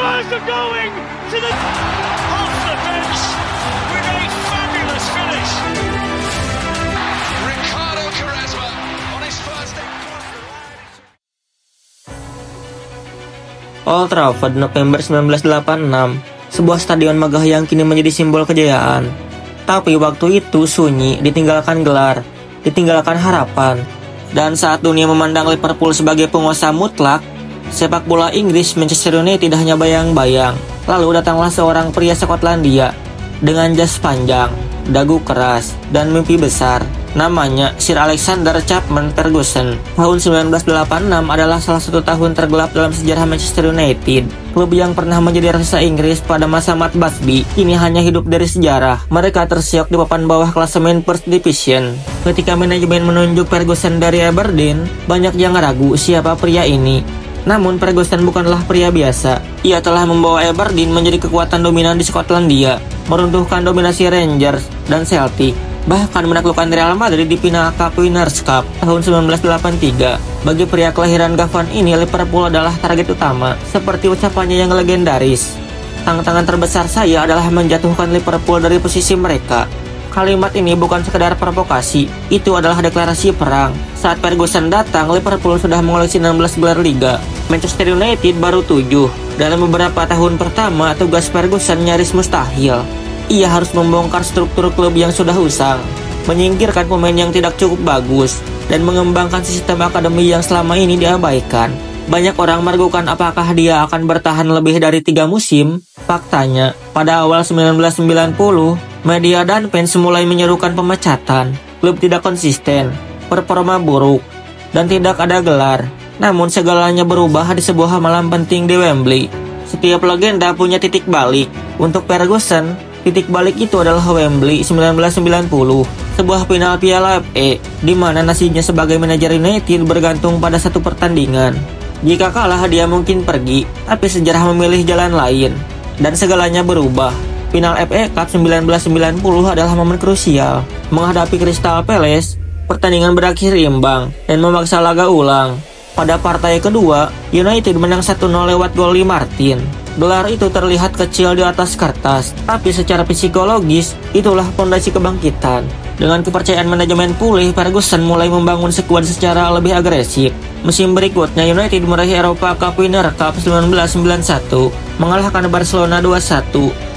Spurs are going to the off the bench with a fabulous finish. Ricardo Quaresma on his first day across the line. Old Trafford, November 1986, sebuah stadion megah yang kini menjadi simbol kejayaan. Tapi waktu itu sunyi, ditinggalkan gelar, ditinggalkan harapan. Dan saat dunia memandang Liverpool sebagai penguasa mutlak, sepak bola Inggris Manchester United hanya bayang-bayang. Lalu datanglah seorang pria Skotlandia dengan jas panjang, dagu keras, dan mimpi besar. Namanya Sir Alexander Chapman Ferguson. Tahun 1986 adalah salah satu tahun tergelap dalam sejarah Manchester United. Klub yang pernah menjadi raksasa Inggris pada masa Matt Busby kini hanya hidup dari sejarah. Mereka tersiok di papan bawah klasemen First Division. Ketika manajemen menunjuk Ferguson dari Aberdeen, banyak yang ragu siapa pria ini. Namun Ferguson bukanlah pria biasa. Ia telah membawa Aberdeen menjadi kekuatan dominan di Skotlandia, meruntuhkan dominasi Rangers dan Celtic, bahkan menaklukkan Real Madrid di final Cup Winners' Cup tahun 1983. Bagi pria kelahiran Gavan ini, Liverpool adalah target utama, seperti ucapannya yang legendaris. Tantangan terbesar saya adalah menjatuhkan Liverpool dari posisi mereka. Kalimat ini bukan sekedar provokasi, itu adalah deklarasi perang. Saat Ferguson datang, Liverpool sudah mengoleksi 16 gelar liga. Manchester United baru 7. Dalam beberapa tahun pertama, tugas Ferguson nyaris mustahil. Ia harus membongkar struktur klub yang sudah usang, menyingkirkan pemain yang tidak cukup bagus, dan mengembangkan sistem akademi yang selama ini diabaikan. Banyak orang meragukan apakah dia akan bertahan lebih dari 3 musim. Faktanya, pada awal 1990, media dan fans mulai menyerukan pemecatan. Klub tidak konsisten, performa buruk, dan tidak ada gelar. Namun segalanya berubah di sebuah malam penting di Wembley. Setiap legenda punya titik balik. Untuk Ferguson, titik balik itu adalah Wembley 1990, sebuah final Piala FA, di mana nasibnya sebagai manajer United bergantung pada satu pertandingan. Jika kalah, dia mungkin pergi, tapi sejarah memilih jalan lain, dan segalanya berubah. Final FA Cup 1990 adalah momen krusial. Menghadapi Crystal Palace, pertandingan berakhir imbang dan memaksa laga ulang. Pada partai kedua, United menang 1-0 lewat gol Lee Martin. Gelar itu terlihat kecil di atas kertas, tapi secara psikologis, itulah fondasi kebangkitan. Dengan kepercayaan manajemen pulih, Ferguson mulai membangun skuad secara lebih agresif. Musim berikutnya, United meraih Eropa Cup Winners' Cup 1991, mengalahkan Barcelona 2-1.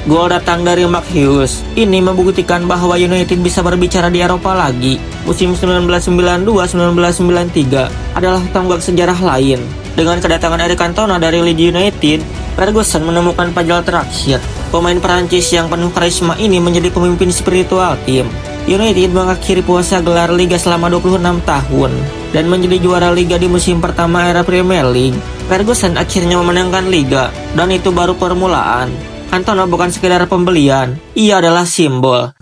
Gol datang dari Mark Hughes. Ini membuktikan bahwa United bisa berbicara di Eropa lagi. Musim 1992-1993 adalah tonggak sejarah lain. Dengan kedatangan Eric Cantona dari Leeds United, Ferguson menemukan pajal terakhir. Pemain Perancis yang penuh karisma ini menjadi pemimpin spiritual tim. United mengakhiri puasa gelar Liga selama 26 tahun dan menjadi juara Liga di musim pertama era Premier League. Ferguson akhirnya memenangkan Liga, dan itu baru permulaan. Cantona bukan sekedar pembelian, ia adalah simbol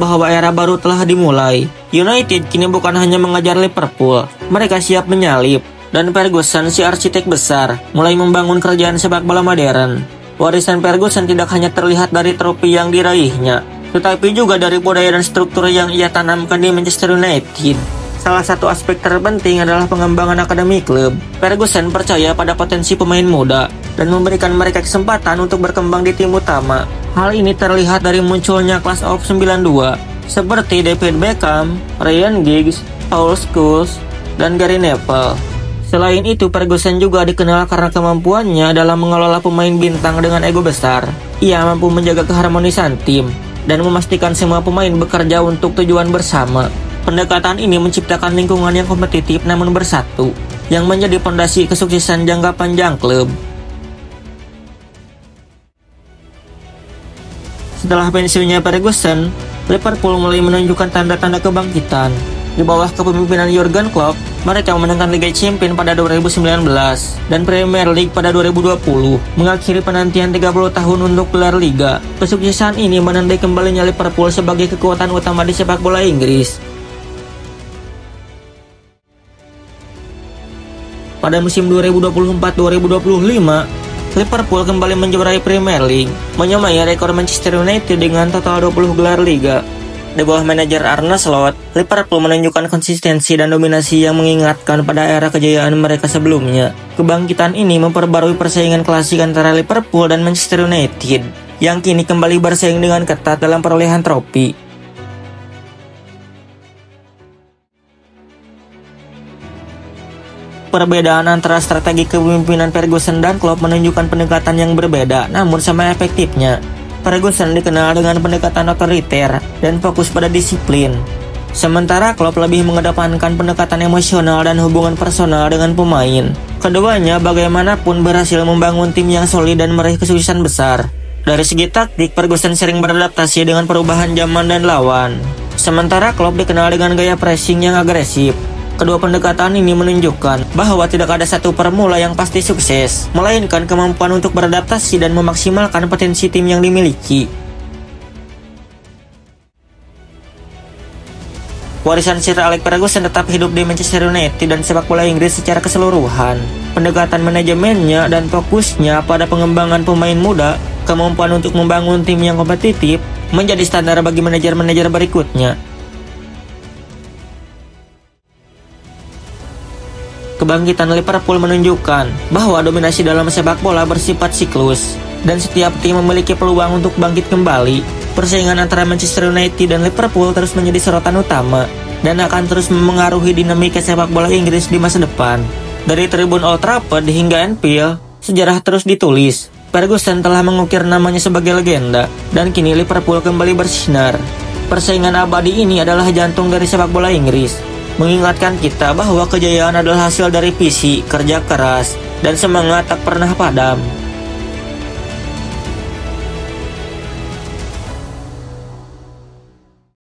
bahwa era baru telah dimulai. United kini bukan hanya mengajar Liverpool, mereka siap menyalip. Dan Ferguson, si arsitek besar, mulai membangun kerajaan sepak bola modern. Warisan Ferguson tidak hanya terlihat dari trofi yang diraihnya, tetapi juga dari budaya dan struktur yang ia tanamkan di Manchester United. Salah satu aspek terpenting adalah pengembangan akademi klub. Ferguson percaya pada potensi pemain muda dan memberikan mereka kesempatan untuk berkembang di tim utama. Hal ini terlihat dari munculnya Class of 92 seperti David Beckham, Ryan Giggs, Paul Scholes, dan Gary Neville. Selain itu, Ferguson juga dikenal karena kemampuannya dalam mengelola pemain bintang dengan ego besar. Ia mampu menjaga keharmonisan tim dan memastikan semua pemain bekerja untuk tujuan bersama. Pendekatan ini menciptakan lingkungan yang kompetitif namun bersatu, yang menjadi fondasi kesuksesan jangka panjang klub. Setelah pensiunnya Ferguson, Liverpool mulai menunjukkan tanda-tanda kebangkitan. Di bawah kepemimpinan Jurgen Klopp, mereka memenangkan Liga Champions pada 2019 dan Premier League pada 2020, mengakhiri penantian 30 tahun untuk gelar Liga. Kesuksesan ini menandai kembalinya Liverpool sebagai kekuatan utama di sepak bola Inggris. Pada musim 2024-2025, Liverpool kembali menjuarai Premier League, menyamai rekor Manchester United dengan total 20 gelar Liga. Di bawah manajer Arne Slot, Liverpool menunjukkan konsistensi dan dominasi yang mengingatkan pada era kejayaan mereka sebelumnya. Kebangkitan ini memperbarui persaingan klasik antara Liverpool dan Manchester United, yang kini kembali bersaing dengan ketat dalam perolehan trofi. Perbedaan antara strategi kepemimpinan Ferguson dan Klopp menunjukkan pendekatan yang berbeda, namun sama efektifnya. Ferguson dikenal dengan pendekatan otoriter dan fokus pada disiplin. Sementara Klopp lebih mengedepankan pendekatan emosional dan hubungan personal dengan pemain. Keduanya bagaimanapun berhasil membangun tim yang solid dan meraih kesuksesan besar. Dari segi taktik, Ferguson sering beradaptasi dengan perubahan zaman dan lawan. Sementara Klopp dikenal dengan gaya pressing yang agresif. Kedua pendekatan ini menunjukkan bahwa tidak ada satu formula yang pasti sukses, melainkan kemampuan untuk beradaptasi dan memaksimalkan potensi tim yang dimiliki. Warisan Sir Alex Ferguson tetap hidup di Manchester United dan sepak bola Inggris secara keseluruhan. Pendekatan manajemennya dan fokusnya pada pengembangan pemain muda, kemampuan untuk membangun tim yang kompetitif, menjadi standar bagi manajer-manajer berikutnya. Kebangkitan Liverpool menunjukkan bahwa dominasi dalam sepak bola bersifat siklus, dan setiap tim memiliki peluang untuk bangkit kembali. Persaingan antara Manchester United dan Liverpool terus menjadi sorotan utama, dan akan terus memengaruhi dinamika sepak bola Inggris di masa depan. Dari tribun Old Trafford hingga Anfield, sejarah terus ditulis. Ferguson telah mengukir namanya sebagai legenda, dan kini Liverpool kembali bersinar. Persaingan abadi ini adalah jantung dari sepak bola Inggris, mengingatkan kita bahwa kejayaan adalah hasil dari visi, kerja keras, dan semangat tak pernah padam.